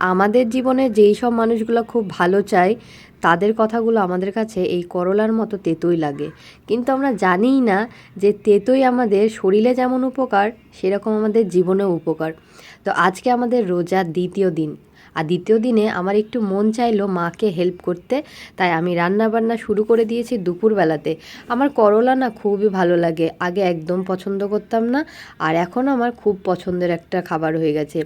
আমাদের জীবনে যেই সব মানুষগুলো খুব ভালো চায় তাদের কথাগুলো আমাদের কাছে এই করলার মতো তেতোই লাগে, কিন্তু আমরা জানিই না যে তেতোই আমাদের শরীরে যেমন উপকার সেরকম আমাদের জীবনেও উপকার। তো আজকে আমাদের রোজার দ্বিতীয় দিন, আর দ্বিতীয় দিনে আমার একটু মন চাইলো মাকে হেল্প করতে, তাই আমি রান্না বান্না শুরু করে দিয়েছি দুপুরবেলাতে। আমার করলা না খুবই ভালো লাগে, আগে একদম পছন্দ করতাম না, আর এখন আমার খুব পছন্দের একটা খাবার হয়ে গেছে।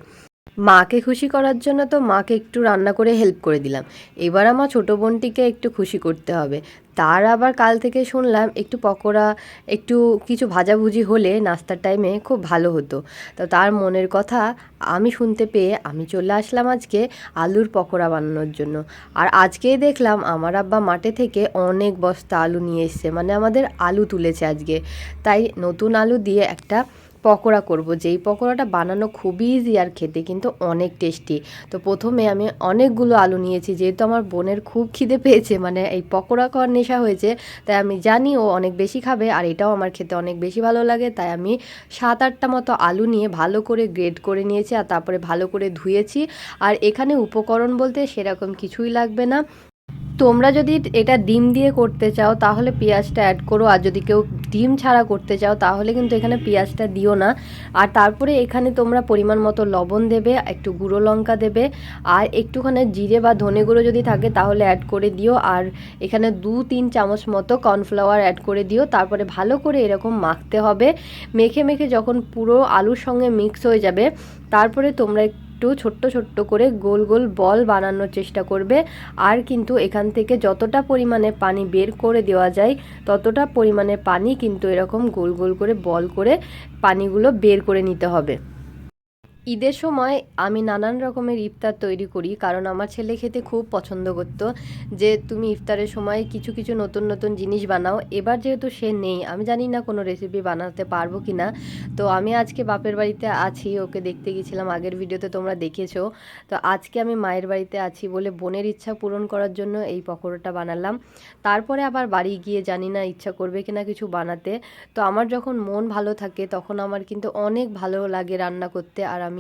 মাকে খুশি করার জন্য তো মাকে একটু রান্না করে হেল্প করে দিলাম, এবার আমার ছোটো বোনটিকে একটু খুশি করতে হবে। তার আবার কাল থেকে শুনলাম একটু পকোড়া, একটু কিছু ভাজাভুজি হলে নাস্তার টাইমে খুব ভালো হতো। তো তার মনের কথা আমি শুনতে পেয়ে আমি চলে আসলাম আজকে আলুর পকোড়া বানানোর জন্য। আর আজকেই দেখলাম আমার আব্বা মাঠে থেকে অনেক বস্তা আলু নিয়ে এসছে, মানে আমাদের আলু তুলেছে আজকে। তাই নতুন আলু দিয়ে একটা পকোড়া করব, যেই পকোড়াটা বানানো খুবই ইজি আর খেতে কিন্তু অনেক টেস্টি। তো প্রথমে আমি অনেকগুলো আলু নিয়েছি, যেহেতু আমার বোনের খুব খিদে পেয়েছে, মানে এই পকোড়া খাওয়ার নেশা হয়েছে, তাই আমি জানি ও অনেক বেশি খাবে আর এটাও আমার খেতে অনেক বেশি ভালো লাগে। তাই আমি 7-8টা মতো আলু নিয়ে ভালো করে গ্রেড করে নিয়েছি আর তারপরে ভালো করে ধুয়েছি। আর এখানে উপকরণ বলতে সেরকম কিছুই লাগবে না। তোমরা যদি এটা ডিম দিয়ে করতে চাও তাহলে পেঁয়াজটা অ্যাড করো, আর যদি কেউ ডিম ছাড়া করতে চাও তাহলে কিন্তু এখানে পেঁয়াজটা দিও না। আর তারপরে এখানে তোমরা পরিমাণ মতো লবণ দেবে, একটু গুঁড়ো লঙ্কা দেবে, আর একটুখানি জিরে বা ধনে গুঁড়ো যদি থাকে তাহলে অ্যাড করে দিও। আর এখানে 2-3 চামচ মতো কর্নফ্লাওয়ার অ্যাড করে দিও। তারপরে ভালো করে এরকম মাখতে হবে। মেখে মেখে যখন পুরো আলুর সঙ্গে মিক্স হয়ে যাবে, তারপরে তোমরা একটু ছোট্ট ছোট্ট করে গোল গোল বল বানানোর চেষ্টা করবে। আর কিন্তু এখান থেকে যতটা পরিমাণে পানি বের করে দেওয়া যায় ততটা পরিমাণে পানি কিন্তু এরকম গোল গোল করে বল করে পানিগুলো বের করে নিতে হবে। ঈদের সময় আমি নানান রকমের ইফতার তৈরি করি, কারণ আমার ছেলে খেতে খুব পছন্দ করতো যে তুমি ইফতারের সময় কিছু কিছু নতুন নতুন জিনিস বানাও। এবার যেহেতু সে নেই, আমি জানি না কোনো রেসিপি বানাতে পারবো কি না। তো আমি আজকে বাপের বাড়িতে আছি, ওকে দেখতে গেছিলাম, আগের ভিডিওতে তোমরা দেখেছো। তো আজকে আমি মায়ের বাড়িতে আছি বলে বোনের ইচ্ছা পূরণ করার জন্য এই পকোড়াটা বানালাম। তারপরে আবার বাড়ি গিয়ে জানি না ইচ্ছা করবে কিনা কিছু বানাতে। তো আমার যখন মন ভালো থাকে তখন আমার কিন্তু অনেক ভালো লাগে রান্না করতে, আর আমি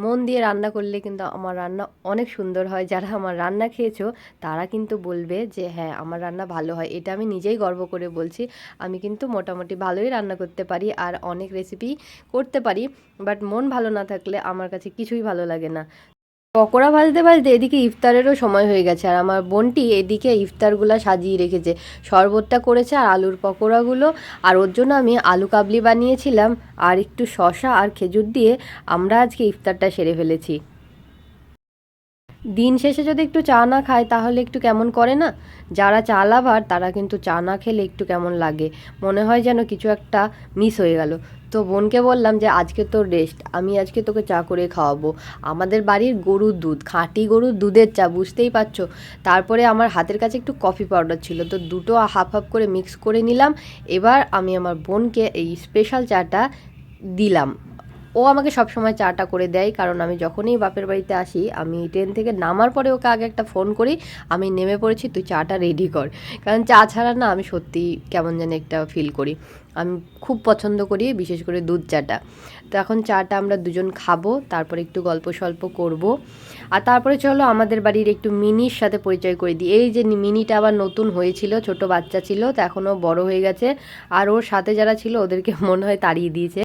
মন দিয়ে রান্না করলে কিন্তু আমার রান্না অনেক সুন্দর হয়। যারা আমার রান্না খেয়েছো তারা কিন্তু বলবে যে হ্যাঁ আমার রান্না ভালো হয়, এটা আমি নিজেই গর্ব করে বলছি। আমি কিন্তু মোটামুটি ভালোই রান্না করতে পারি আর অনেক রেসিপি করতে পারি, বাট মন ভালো না থাকলে আমার কাছে কিছুই ভালো লাগে না। পকোড়া ভাজতে ভাজতে এদিকে ইফতারেরও সময় হয়ে গেছে, আর আমার বোনটি এদিকে ইফতারগুলো সাজিয়ে রেখেছে, শরবতটা করেছে আর আলুর পকোড়াগুলো। আর ওর জন্য আমি আলু কাবলি বানিয়েছিলাম আর একটু শসা আর খেজুর দিয়ে আমরা আজকে ইফতারটা সেরে ফেলেছি। দিন শেষে যদি একটু চা না খায় তাহলে একটু কেমন করে না। যারা চা লাভার তারা কিন্তু চা না খেলে একটু কেমন লাগে, মনে হয় যেন কিছু একটা মিস হয়ে গেল। তো বোনকে বললাম যে আজকে তোর রেস্ট, আমি আজকে তোকে চা করে খাওয়াবো। আমাদের বাড়ির গরুর দুধ, খাঁটি গরুর দুধের চা, বুঝতেই পারছো। তারপরে আমার হাতের কাছে একটু কফি পাউডার ছিল, তো দুটো হাফ হাফ করে মিক্স করে নিলাম। এবার আমি আমার বোনকে এই স্পেশাল চাটা দিলাম। ও আমাকে সবসময় চাটা করে দেয়, কারণ আমি যখনই বাপের বাড়িতে আসি আমি ট্রেন থেকে নামার পরে ওকে আগে একটা ফোন করি, আমি নেমে পড়েছি তুই চাটা রেডি কর। কারণ চা ছাড়া না আমি সত্যি কেমন যেন একটা ফিল করি, আমি খুব পছন্দ করি বিশেষ করে দুধ চাটা। তো এখন চাটা আমরা দুজন খাবো, তারপরে একটু গল্প সল্প করব। আর তারপরে চলো আমাদের বাড়ির একটু মিনির সাথে পরিচয় করে দিই। এই যে মিনিটা আবার নতুন হয়েছিল, ছোট বাচ্চা ছিল, তো এখনও বড় হয়ে গেছে। আর ওর সাথে যারা ছিল ওদেরকে মনে হয় তাড়িয়ে দিয়েছে।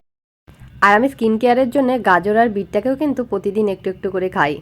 আর আমি স্কিন কেয়ারের জন্য গাজর আর বিটটাকেও কিন্তু প্রতিদিন একটু একটু করে খাই।